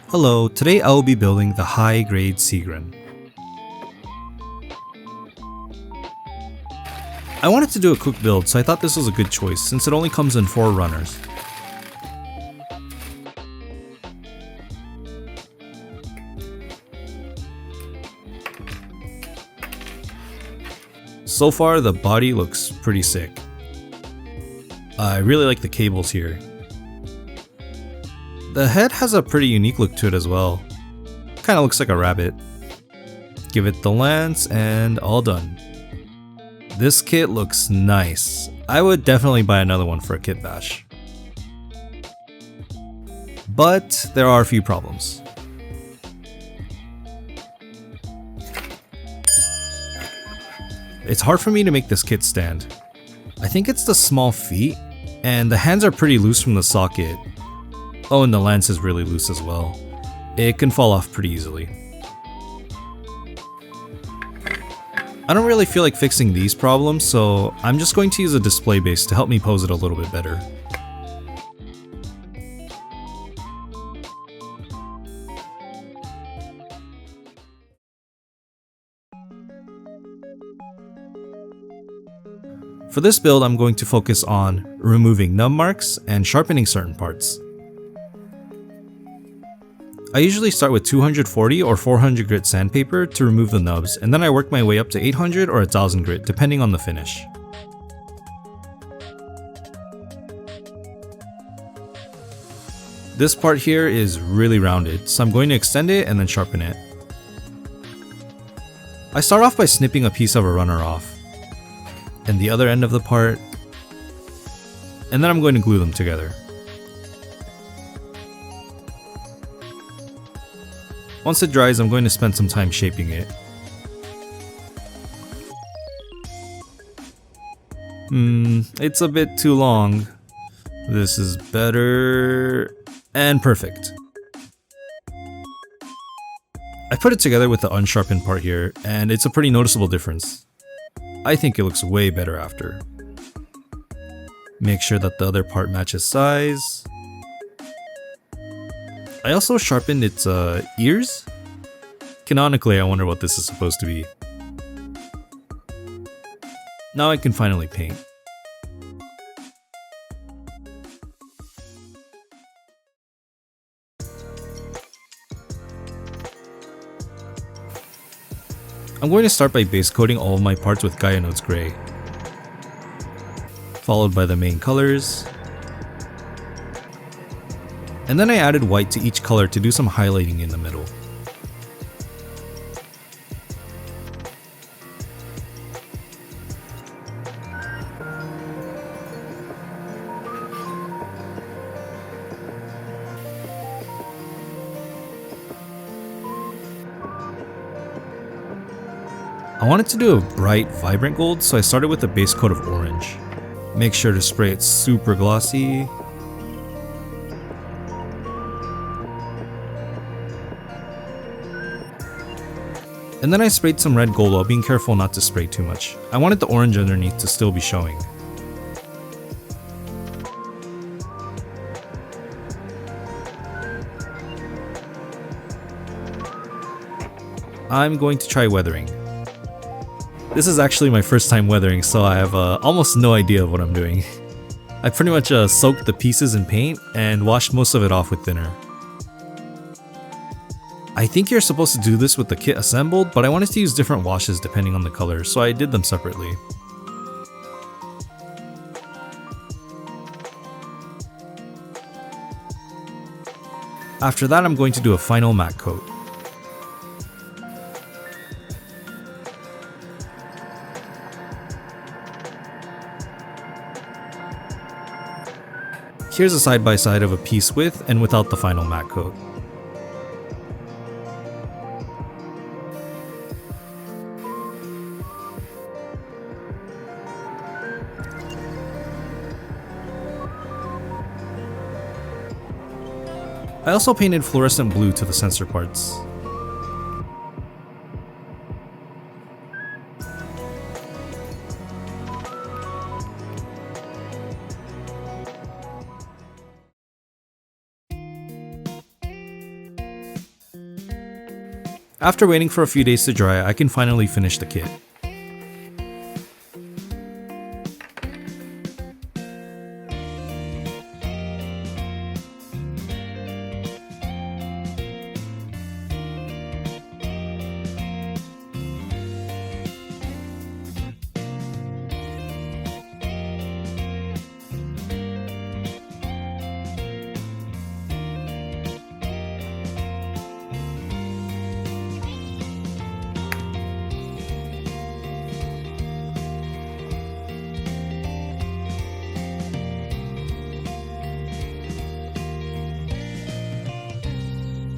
Hello, today I will be building the high-grade Sigrun. I wanted to do a quick build, so I thought this was a good choice since it only comes in 4 runners. So far, the body looks pretty sick. I really like the cables here. The head has a pretty unique look to it as well. Kinda looks like a rabbit. Give it the lance and all done. This kit looks nice. I would definitely buy another one for a kit bash. But there are a few problems. It's hard for me to make this kit stand. I think it's the small feet, and the hands are pretty loose from the socket. Oh, and the lance is really loose as well. It can fall off pretty easily. I don't really feel like fixing these problems, so I'm just going to use a display base to help me pose it a little bit better. For this build, I'm going to focus on removing nub marks and sharpening certain parts. I usually start with 240 or 400 grit sandpaper to remove the nubs, and then I work my way up to 800 or 1000 grit depending on the finish. This part here is really rounded, so I'm going to extend it and then sharpen it. I start off by snipping a piece of a runner off, and the other end of the part, and then I'm going to glue them together. Once it dries, I'm going to spend some time shaping it. It's a bit too long. This is better and perfect. I put it together with the unsharpened part here, and it's a pretty noticeable difference. I think it looks way better after. Make sure that the other part matches size. I also sharpened its ears. Canonically, I wonder what this is supposed to be. Now I can finally paint. I'm going to start by base coating all of my parts with Gaia Notes Gray, followed by the main colors. And then I added white to each color to do some highlighting in the middle. I wanted to do a bright, vibrant gold, so I started with a base coat of orange. Make sure to spray it super glossy. And then I sprayed some red gold while being careful not to spray too much. I wanted the orange underneath to still be showing. I'm going to try weathering. This is actually my first time weathering, so I have almost no idea of what I'm doing. I pretty much soaked the pieces in paint and washed most of it off with thinner. I think you're supposed to do this with the kit assembled, but I wanted to use different washes depending on the color, so I did them separately. After that, I'm going to do a final matte coat. Here's a side-by-side of a piece with and without the final matte coat. I also painted fluorescent blue to the sensor parts. After waiting for a few days to dry, I can finally finish the kit.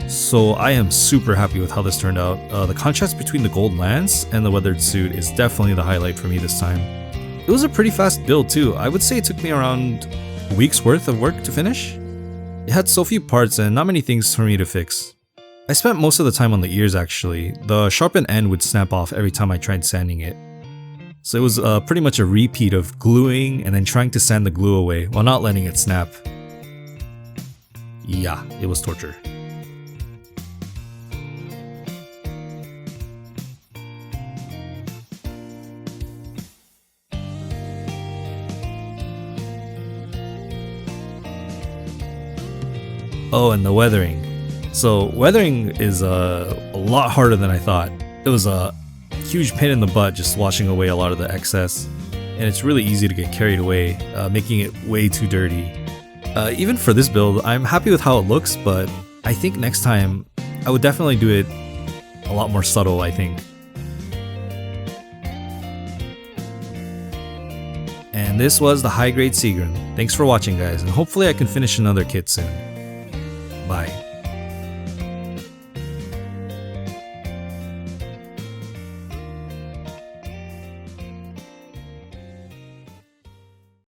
So I am super happy with how this turned out. The contrast between the gold lance and the weathered suit is definitely the highlight for me this time. It was a pretty fast build too. I would say it took me around a week's worth of work to finish. It had so few parts and not many things for me to fix. I spent most of the time on the ears actually. The sharpened end would snap off every time I tried sanding it. So it was pretty much a repeat of gluing and then trying to sand the glue away while not letting it snap. Yeah, it was torture. Oh, and the weathering. So weathering is a lot harder than I thought. It was a huge pain in the butt just washing away a lot of the excess, and it's really easy to get carried away, making it way too dirty. Even for this build, I'm happy with how it looks, but I think next time I would definitely do it a lot more subtle, I think. And this was the high grade Sigrun. Thanks for watching guys, and hopefully I can finish another kit soon. Bye.